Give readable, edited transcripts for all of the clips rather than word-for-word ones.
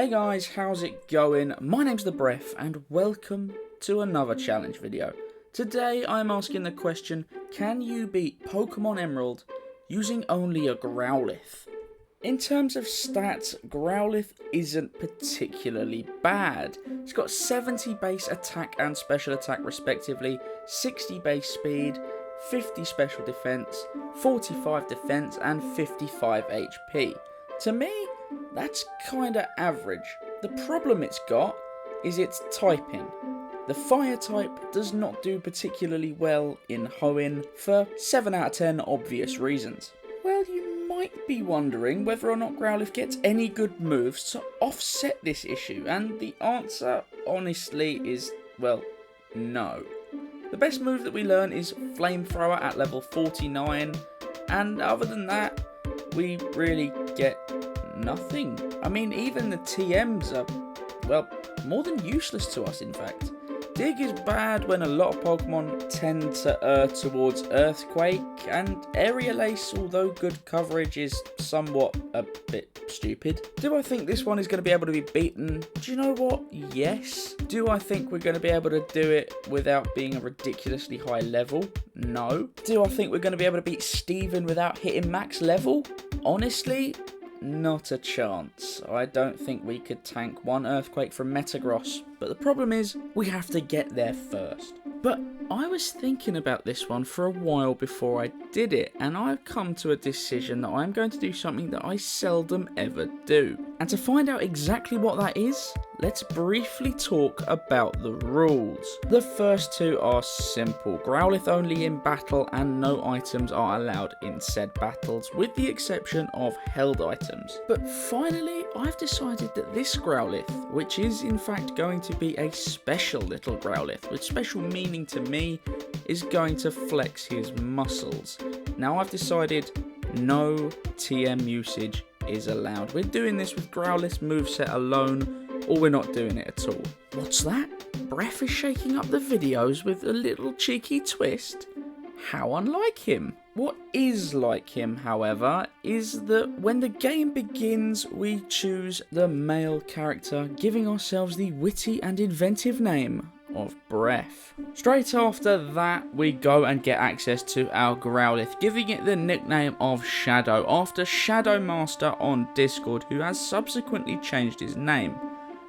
Hey guys, how's it going? My name's the Breph and welcome to another challenge video. Today I'm asking the question, can you beat Pokémon Emerald using only a Growlithe? In terms of stats, Growlithe isn't particularly bad. It's got 70 base attack and special attack respectively, 60 base speed, 50 special defense, 45 defense and 55 HP. To me, that's kinda average. The problem it's got is its typing. The fire type does not do particularly well in Hoenn for 7 out of 10 obvious reasons. Well, you might be wondering whether or not Growlithe gets any good moves to offset this issue, and the answer, honestly, is, well, no. The best move that we learn is Flamethrower at level 49, and other than that, we really get nothing. I mean, even the TMs are, well, more than useless to us, in fact. Dig is bad when a lot of Pokemon tend to err towards Earthquake, and Aerial Ace, although good coverage, is somewhat a bit stupid. Do I think this one is going to be able to be beaten? Do you know what? Yes. Do I think we're going to be able to do it without being a ridiculously high level? No. Do I think we're going to be able to beat Steven without hitting max level? Honestly, not a chance. I don't think we could tank one Earthquake from Metagross, but the problem is, we have to get there first. But I was thinking about this one for a while before I did it, and I've come to a decision that I'm going to do something that I seldom ever do. And to find out exactly what that is, let's briefly talk about the rules. The first two are simple. Growlithe only in battle and no items are allowed in said battles, with the exception of held items. But finally, I've decided that this Growlithe, which is in fact going to be a special little Growlithe, with special meaning to me, is going to flex his muscles. Now I've decided no TM usage is allowed. We're doing this with Growlithe's moveset alone, or we're not doing it at all. What's that? Breph is shaking up the videos with a little cheeky twist? How unlike him. What is like him, however, is that when the game begins, we choose the male character, giving ourselves the witty and inventive name of Breph. Straight after that, we go and get access to our Growlithe, giving it the nickname of Shadow, after Shadow Master on Discord, who has subsequently changed his name.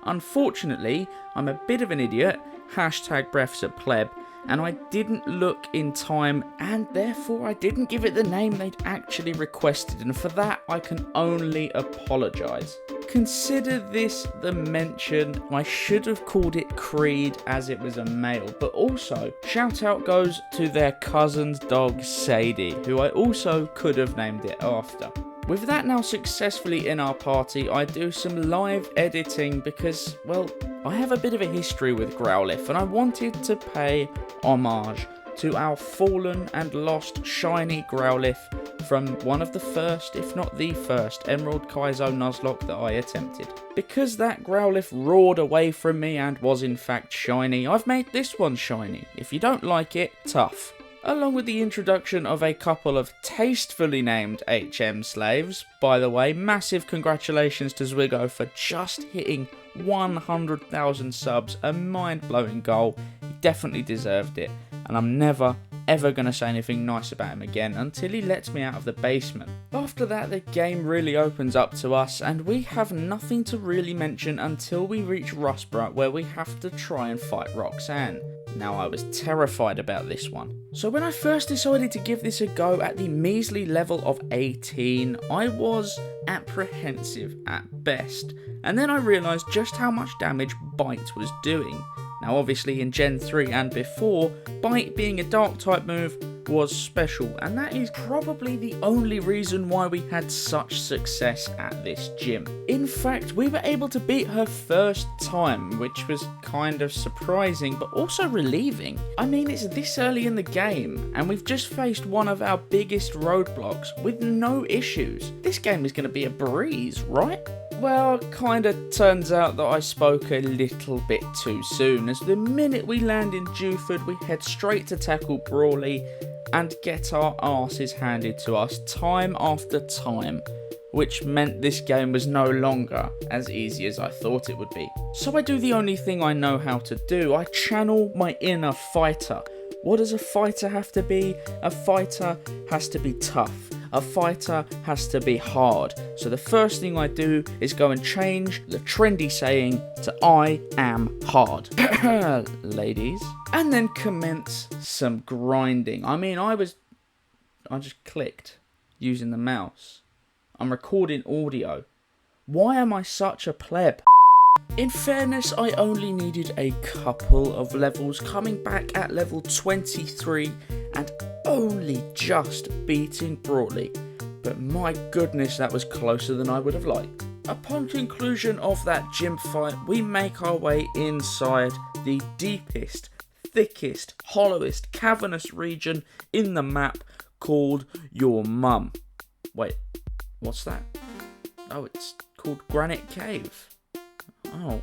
Unfortunately, I'm a bit of an idiot, #Breff's a pleb, and I didn't look in time, and therefore I didn't give it the name they'd actually requested, and for that I can only apologise. Consider this the mention. I should have called it Creed as it was a male, but also shout out goes to their cousin's dog Sadie, who I also could have named it after. With that now successfully in our party, I do some live editing because, well, I have a bit of a history with Growlithe and I wanted to pay homage to our fallen and lost shiny Growlithe from one of the first, if not the first, Emerald Kaizo Nuzlocke that I attempted. Because that Growlithe roared away from me and was in fact shiny, I've made this one shiny. If you don't like it, tough. Along with the introduction of a couple of tastefully named HM slaves. By the way, massive congratulations to Zwigo for just hitting 100,000 subs, a mind-blowing goal. He definitely deserved it, and I'm never ever going to say anything nice about him again until he lets me out of the basement. After that, the game really opens up to us, and we have nothing to really mention until we reach Rustborough, where we have to try and fight Roxanne. Now, I was terrified about this one. So when I first decided to give this a go at the measly level of 18, I was apprehensive at best. And then I realised just how much damage Bite was doing. Now obviously in Gen 3 and before, Bite being a dark type move was special, and that is probably the only reason why we had such success at this gym. In fact, we were able to beat her first time, which was kind of surprising but also relieving. I mean, it's this early in the game and we've just faced one of our biggest roadblocks with no issues. This game is going to be a breeze, right? Well, kinda turns out that I spoke a little bit too soon, as the minute we land in Dewford, we head straight to tackle Brawly and get our asses handed to us time after time. which meant this game was no longer as easy as I thought it would be. So I do the only thing I know how to do. I channel my inner fighter. What does a fighter have to be? A fighter has to be tough. A fighter has to be hard. So the first thing I do is go and change the trendy saying to I am hard. Ladies. And then commence some grinding. I mean, I just clicked using the mouse. I'm recording audio. Why am I such a pleb? In fairness, I only needed a couple of levels, coming back at level 23 and only just beating Growlithe, but my goodness, that was closer than I would have liked. Upon conclusion of that gym fight, we make our way inside the deepest, thickest, hollowest, cavernous region in the map called Your Mum. Wait, what's that? Oh, it's called Granite Cave. Oh,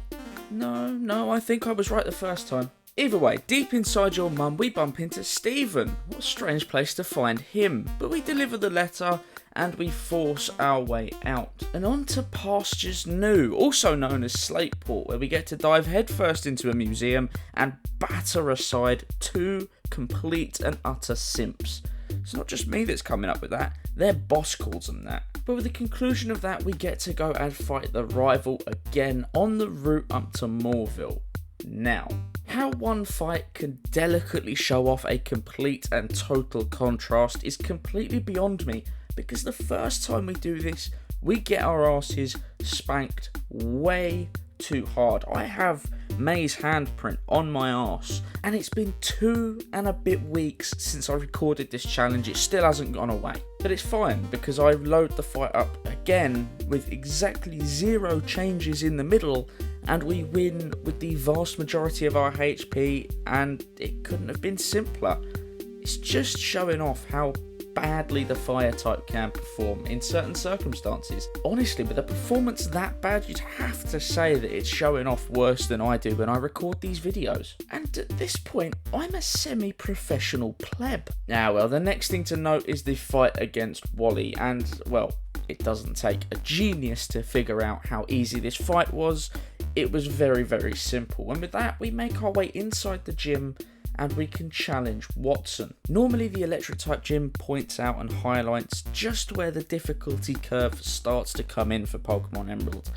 no, I think I was right the first time. Either way, deep inside Your Mum, we bump into Stephen. What a strange place to find him. But we deliver the letter and we force our way out. And on to Pastures New, also known as Slateport, where we get to dive headfirst into a museum and batter aside two complete and utter simps. It's not just me that's coming up with that, their boss calls them that. But with the conclusion of that, we get to go and fight the rival again on the route up to Moorville. Now, how one fight can delicately show off a complete and total contrast is completely beyond me, because the first time we do this, we get our asses spanked way too hard. I have May's handprint on my arse, and it's been 2 and a bit weeks since I recorded this challenge. It still hasn't gone away, but it's fine because I load the fight up again with exactly 0 changes in the middle, and we win with the vast majority of our HP, and it couldn't have been simpler. It's just showing off how badly the fire type can perform in certain circumstances. Honestly, with a performance that bad, you'd have to say that it's showing off worse than I do when I record these videos. And at this point, I'm a semi-professional pleb. Now, well, the next thing to note is the fight against Wally, and, well, it doesn't take a genius to figure out how easy this fight was. It was very, very simple. And with that, we make our way inside the gym and we can challenge Watson. Normally the electric type gym points out and highlights just where the difficulty curve starts to come in for Pokemon Emerald.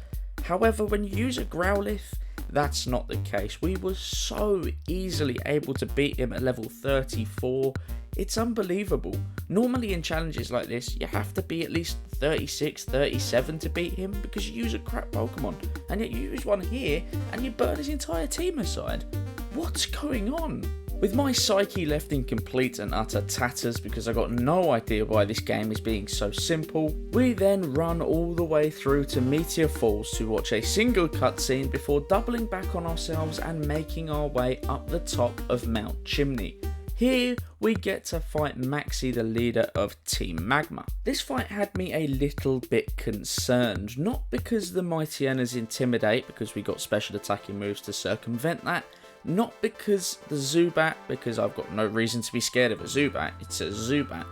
However, when you use a Growlithe, that's not the case. We were so easily able to beat him at level 34. It's unbelievable. Normally in challenges like this, you have to be at least 36, 37 to beat him because you use a crap Pokemon. And yet you use one here and you burn his entire team aside. What's going on? With my psyche left in complete and utter tatters because I got no idea why this game is being so simple, we then run all the way through to Meteor Falls to watch a single cutscene before doubling back on ourselves and making our way up the top of Mount Chimney. Here we get to fight Maxie, the leader of Team Magma. This fight had me a little bit concerned, not because the Mighty Enters intimidate, because we got special attacking moves to circumvent that, not because the Zubat, because I've got no reason to be scared of a Zubat, it's a Zubat,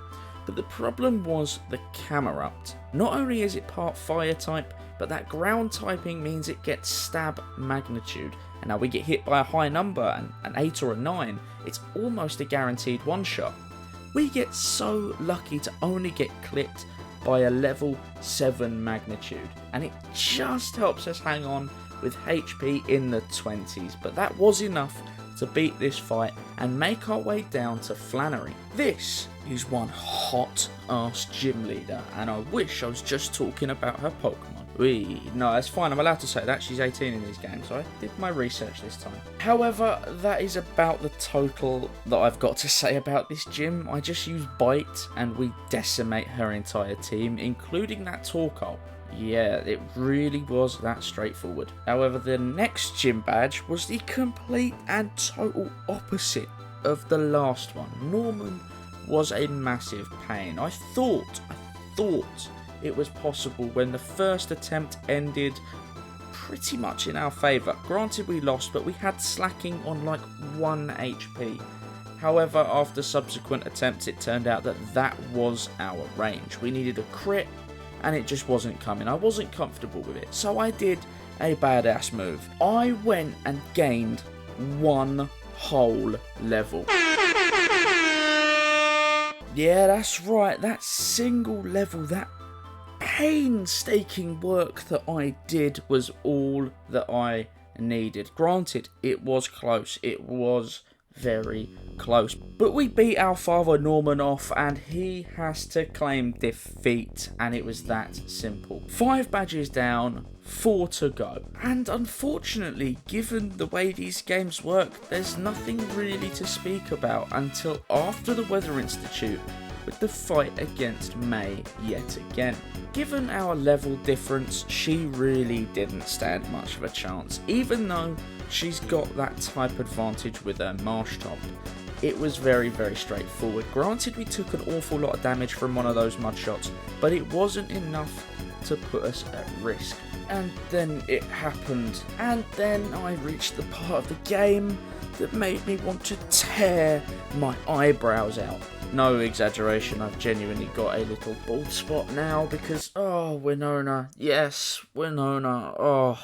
but the problem was the Camerupt. Not only is it part fire type, but that ground typing means it gets stab magnitude, and now we get hit by a high number, an 8 or a 9, it's almost a guaranteed one-shot. We get so lucky to only get clipped by a level 7 magnitude, and it just helps us hang on with HP in the 20s, but that was enough to beat this fight and make our way down to Flannery. This is one hot ass gym leader, and I wish I was just talking about her Pokemon. No, that's fine, I'm allowed to say that, she's 18 in these games, I did my research this time. However, that is about the total that I've got to say about this gym. I just use Bite and we decimate her entire team, including that Torkoal. Yeah, it really was that straightforward. However, the next gym badge was the complete and total opposite of the last one. Norman was a massive pain. I thought it was possible when the first attempt ended pretty much in our favour. Granted, we lost, but we had slacking on like 1 HP. However, after subsequent attempts, it turned out that that was our range. We needed a crit, and it just wasn't coming. I wasn't comfortable with it. So I did a badass move. I went and gained one whole level. Yeah, that's right. That single level, that painstaking work that I did was all that I needed. Granted, it was close. It was very close. But we beat our father Norman off, and he has to claim defeat, and it was that simple. 5 badges down, 4 to go. And unfortunately, given the way these games work, there's nothing really to speak about until after the Weather Institute with the fight against May yet again. Given our level difference, she really didn't stand much of a chance, even though she's got that type advantage with her marsh top. It was very, very straightforward. Granted, we took an awful lot of damage from one of those mud shots, but it wasn't enough to put us at risk. And then it happened, and then I reached the part of the game that made me want to tear my eyebrows out. No exaggeration, I've genuinely got a little bald spot now because, oh, Winona, yes, Winona,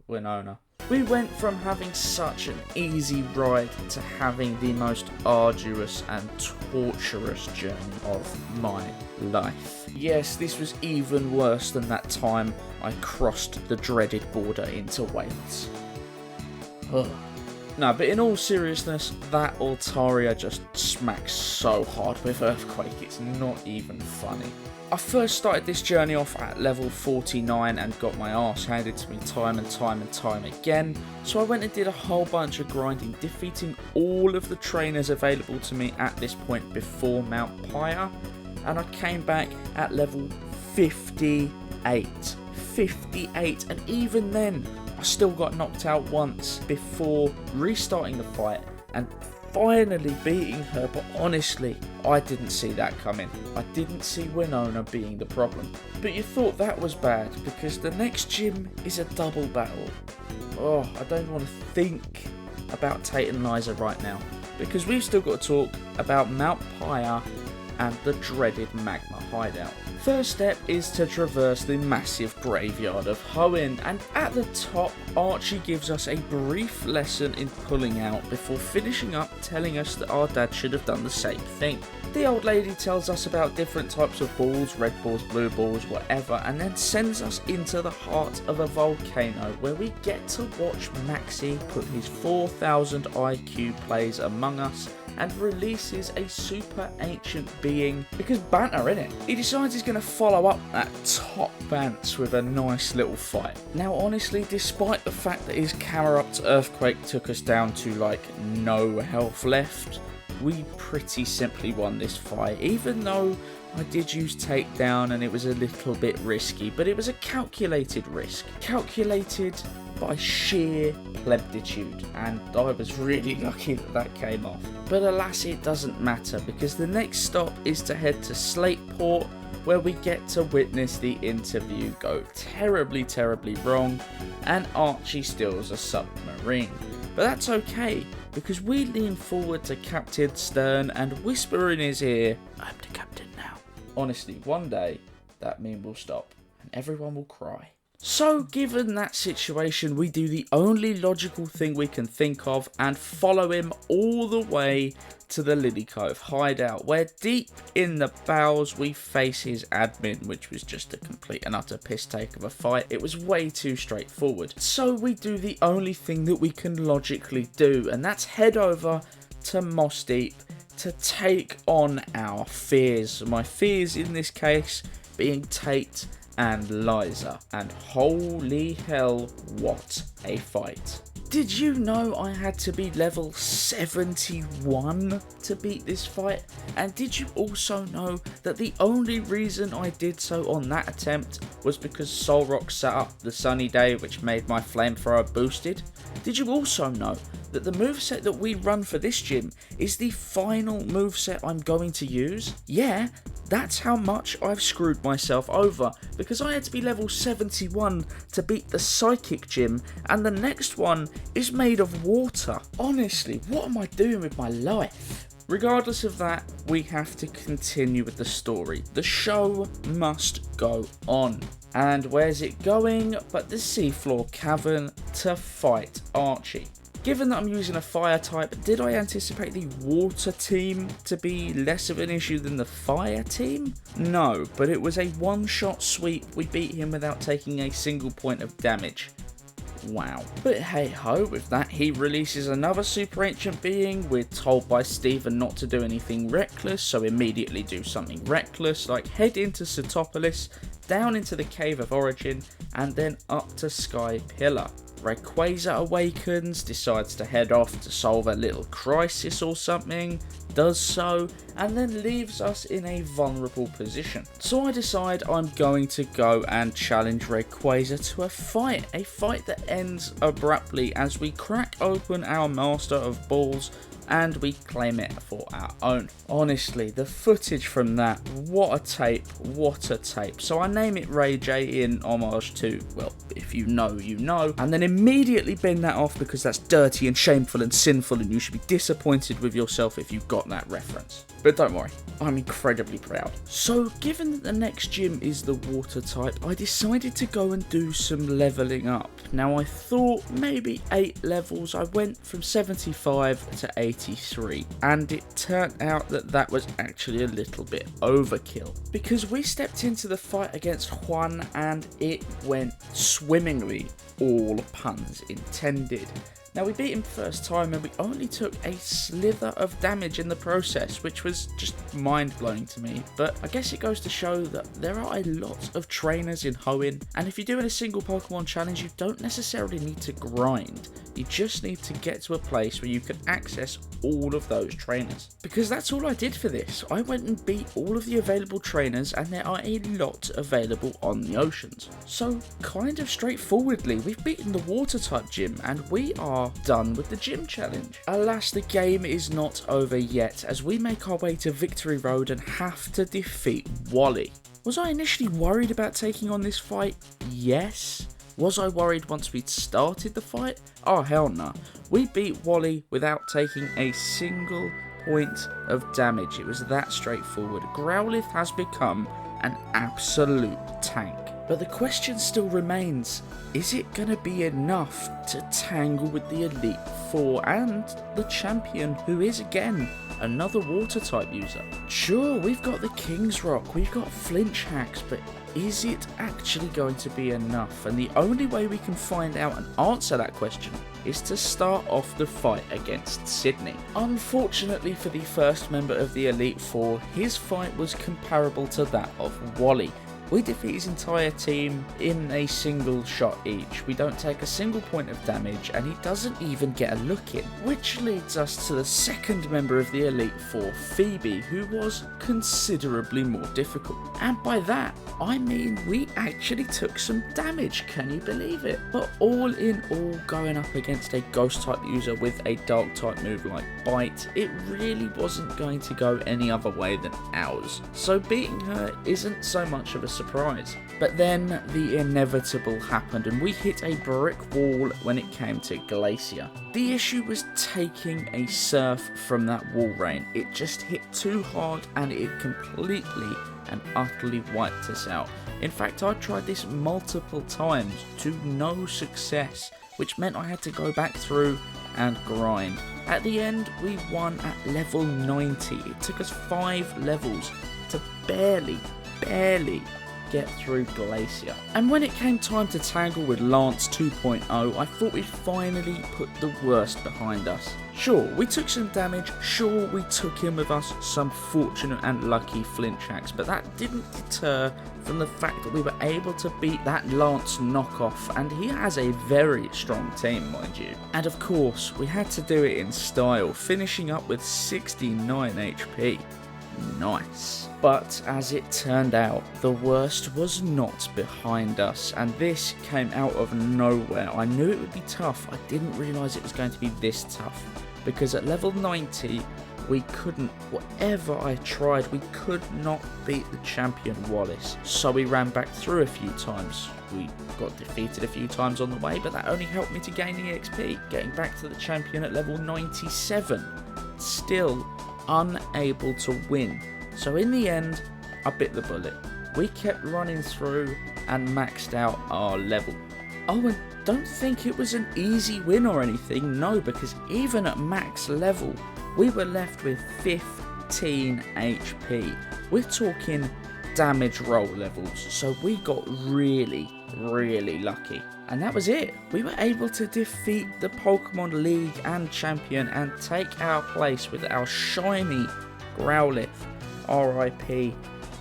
Winona. We went from having such an easy ride to having the most arduous and torturous journey of my life. Yes, this was even worse than that time I crossed the dreaded border into Wales. Ugh. No, but in all seriousness, that Altaria just smacks so hard with Earthquake, it's not even funny. I first started this journey off at level 49 and got my arse handed to me time and time again, so I went and did a whole bunch of grinding, defeating all of the trainers available to me at this point before Mount Pyre, and I came back at level 58. 58, and even then, I still got knocked out once before restarting the fight and finally beating her, but honestly, I didn't see that coming. I didn't see Winona being the problem. But you thought that was bad, because the next gym is a double battle. Oh, I don't want to think about Tate and Liza right now, because we've still got to talk about Mount Pyre and the dreaded Magma hideout. First step is to traverse the massive graveyard of Hoenn, and at the top, Archie gives us a brief lesson in pulling out before finishing up telling us that our dad should have done the same thing. The old lady tells us about different types of balls, red balls, blue balls, whatever, and then sends us into the heart of a volcano where we get to watch Maxie put his 4000 IQ plays among us and releases a super ancient being, because banter, innit? He decides he's going to follow up that top Bance with a nice little fight. Now honestly, despite the fact that his camera up to Earthquake took us down to like no health left, we pretty simply won this fight, even though I did use takedown and it was a little bit risky, but it was a calculated risk. Calculated by sheer plebitude, and I was really lucky that that came off. But alas, it doesn't matter, because the next stop is to head to Slateport, where we get to witness the interview go terribly, terribly wrong, and Archie steals a submarine. But that's okay, because we lean forward to Captain Stern and whisper in his ear, "I'm the captain now." Honestly, one day, that meme will stop, and everyone will cry. So, given that situation, we do the only logical thing we can think of and follow him all the way to the Lily Cove hideout, where deep in the bowels we face his admin, which was just a complete and utter piss take of a fight. It was way too straightforward. So we do the only thing that we can logically do, and that's head over to Moss Deep to take on our fears. My fears in this case being Tate and Liza, and holy hell, what a fight. Did you know I had to be level 71 to beat this fight? And did you also know that the only reason I did so on that attempt was because Solrock set up the sunny day, which made my flamethrower boosted? Did you also know that the moveset that we run for this gym is the final moveset I'm going to use? Yeah, that's how much I've screwed myself over, because I had to be level 71 to beat the Psychic gym, and the next one is made of water. Honestly, what am I doing with my life? Regardless of that, we have to continue with the story. The show must go on. And where's it going but the seafloor cavern to fight Archie? Given that I'm using a fire type, did I anticipate the water team to be less of an issue than the fire team? No, but it was a one-shot sweep. We beat him without taking a single point of damage. Wow. But hey ho, with that he releases another super ancient being. We're told by Steven not to do anything reckless, so immediately do something reckless, like head into Setopolis, down into the Cave of Origin, and then up to Sky Pillar. Rayquaza awakens, decides to head off to solve a little crisis or something, does so, and then leaves us in a vulnerable position. So I decide I'm going to go and challenge Rayquaza to a fight that ends abruptly as we crack open our Master of Balls and we claim it for our own. Honestly, the footage from that, what a tape, what a tape. So I name it Ray J in homage to, well, if you know, you know, and then immediately bin that off because that's dirty and shameful and sinful and you should be disappointed with yourself if you got that reference. But don't worry, I'm incredibly proud. So given that the next gym is the water type, I decided to go and do some leveling up. Now I thought maybe 8 levels. I went from 75 to 83, and it turned out that that was actually a little bit overkill, because we stepped into the fight against Juan and it went swimmingly, all puns intended. Now we beat him first time and we only took a slither of damage in the process, which was just mind-blowing to me. But I guess it goes to show that there are a lot of trainers in Hoenn, and if you're doing a single Pokemon challenge, you don't necessarily need to grind. You just need to get to a place where you can access all of those trainers. Because that's all I did for this. I went and beat all of the available trainers, and there are a lot available on the oceans. So kind of straightforwardly, we've beaten the water type gym and we are done with the gym challenge. Alas, the game is not over yet as we make our way to Victory Road and have to defeat Wally. Was I initially worried about taking on this fight? Yes. Was I worried once we'd started the fight? Oh hell no. We beat Wally without taking a single point of damage. It was that straightforward. Growlithe has become an absolute tank. But the question still remains, is it going to be enough to tangle with the Elite Four and the champion, who is again another water type user? Sure, we've got the King's Rock, we've got flinch hacks, but is it actually going to be enough? And the only way we can find out and answer that question is to start off the fight against Sydney. Unfortunately for the first member of the Elite Four, his fight was comparable to that of Wally. We defeat his entire team in a single shot each. We don't take a single point of damage and he doesn't even get a look in. Which leads us to the second member of the Elite Four, Phoebe, who was considerably more difficult. And by that, I mean we actually took some damage, can you believe it? But all in all, going up against a ghost type user with a dark type move like Bite, it really wasn't going to go any other way than ours. So beating her isn't so much of a surprise. But then the inevitable happened and we hit a brick wall when it came to Glacier. The issue was taking a surf from that wall rain. It just hit too hard and it completely and utterly wiped us out. In fact, I tried this multiple times to no success, which meant I had to go back through and grind. At the end, we won at level 90. It took us 5 levels to barely get through Glacier. And when it came time to tangle with Lance 2.0, I thought we'd finally put the worst behind us. Sure, we took some damage, sure we took in with us some fortunate and lucky flinch hacks, but that didn't deter from the fact that we were able to beat that Lance knockoff, and he has a very strong team, mind you. And of course, we had to do it in style, finishing up with 69 HP. Nice. But as it turned out, the worst was not behind us, and this came out of nowhere. I knew it would be tough, I didn't realise it was going to be this tough, because at level 90, we couldn't, whatever I tried, we could not beat the champion Wallace. So we ran back through a few times. We got defeated a few times on the way, but that only helped me to gain EXP, getting back to the champion at level 97. Still, unable to win. So in the end, I bit the bullet. We kept running through and maxed out our level. Oh, and don't think it was an easy win or anything, no, because even at max level, we were left with 15 HP. We're talking damage roll levels, so we got really lucky. And that was it. We were able to defeat the Pokemon League and Champion and take our place with our shiny Growlithe, RIP,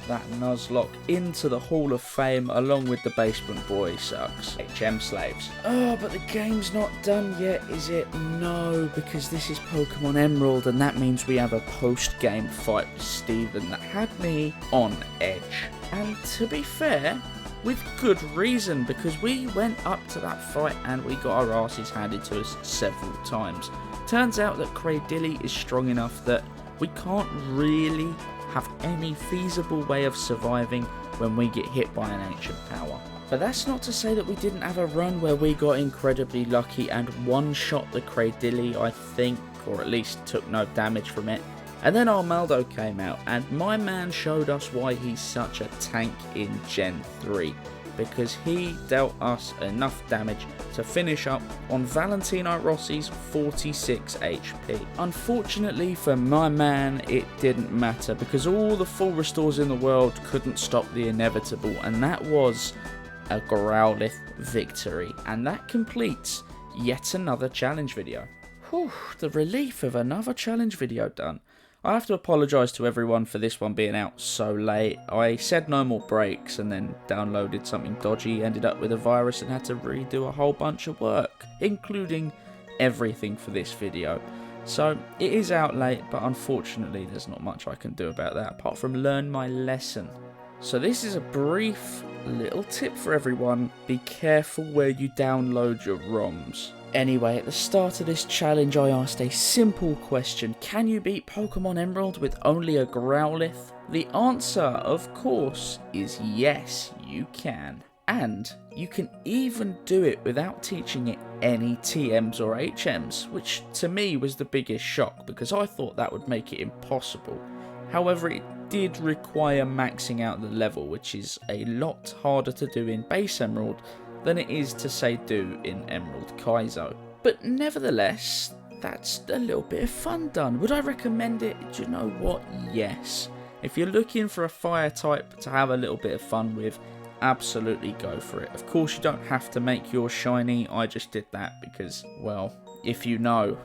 that Nuzlocke, into the Hall of Fame along with the Basement Boy Sucks HM Slaves. Oh, but the game's not done yet, is it? No, because this is Pokemon Emerald and that means we have a post-game fight with Steven that had me on edge. And to be fair, with good reason, because we went up to that fight and we got our asses handed to us several times. Turns out that Cradilly is strong enough that we can't really have any feasible way of surviving when we get hit by an ancient power. But that's not to say that we didn't have a run where we got incredibly lucky and one-shot the Cradilly, I think, or at least took no damage from it. And then Armaldo came out, and my man showed us why he's such a tank in Gen 3. Because he dealt us enough damage to finish up on Valentino Rossi's 46 HP. Unfortunately for my man, it didn't matter, because all the full restores in the world couldn't stop the inevitable, and that was a Growlithe victory. And that completes yet another challenge video. Whew, the relief of another challenge video done. I have to apologise to everyone for this one being out so late. I said no more breaks and then downloaded something dodgy, ended up with a virus and had to redo a whole bunch of work, including everything for this video. So it is out late, but unfortunately there's not much I can do about that apart from learn my lesson. So this is a brief little tip for everyone: be careful where you download your ROMs. Anyway, at the start of this challenge I asked a simple question: can you beat Pokemon Emerald with only a Growlithe? The answer, of course, is yes, you can. And you can even do it without teaching it any TMs or HMs, which to me was the biggest shock because I thought that would make it impossible. However, it did require maxing out the level, which is a lot harder to do in Base Emerald than it is to say do in Emerald Kaizo. But nevertheless, that's a little bit of fun done. Would I recommend it? Do you know what? Yes. If you're looking for a fire type to have a little bit of fun with, absolutely go for it. Of course, you don't have to make yours shiny. I just did that because, well, if you know,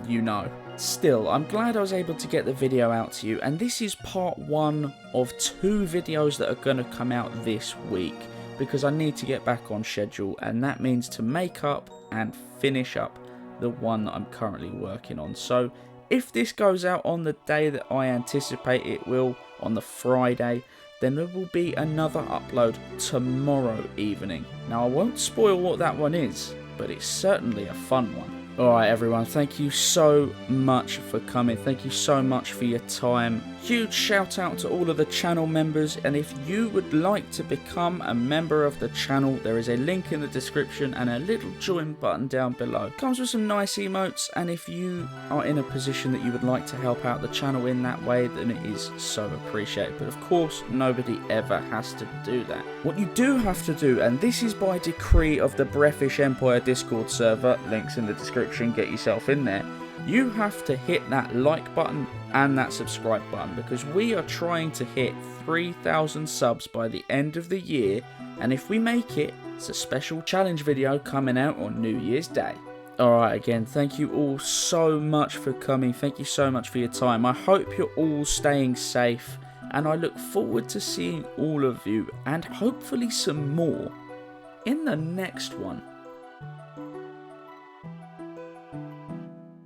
you know. Still, I'm glad I was able to get the video out to you, and this is part 1 of 2 videos that are going to come out this week, because I need to get back on schedule, and that means to make up and finish up the one that I'm currently working on. So if this goes out on the day that I anticipate it will, on the Friday, then there will be another upload tomorrow evening. Now I won't spoil what that one is, but it's certainly a fun one. Alright everyone, thank you so much for coming, thank you so much for your time. Huge shout out to all of the channel members, and if you would like to become a member of the channel, there is a link in the description and a little join button down below. It comes with some nice emotes, and if you are in a position that you would like to help out the channel in that way, then it is so appreciated. But of course, nobody ever has to do that. What you do have to do, and this is by decree of the BREPHISH Empire Discord server, links in the description, get yourself in there. You have to hit that like button and that subscribe button, because we are trying to hit 3,000 subs by the end of the year, and if we make it, it's a special challenge video coming out on New Year's Day. Alright, again, thank you all so much for coming, thank you so much for your time. I hope you're all staying safe, and I look forward to seeing all of you, and hopefully some more, in the next one.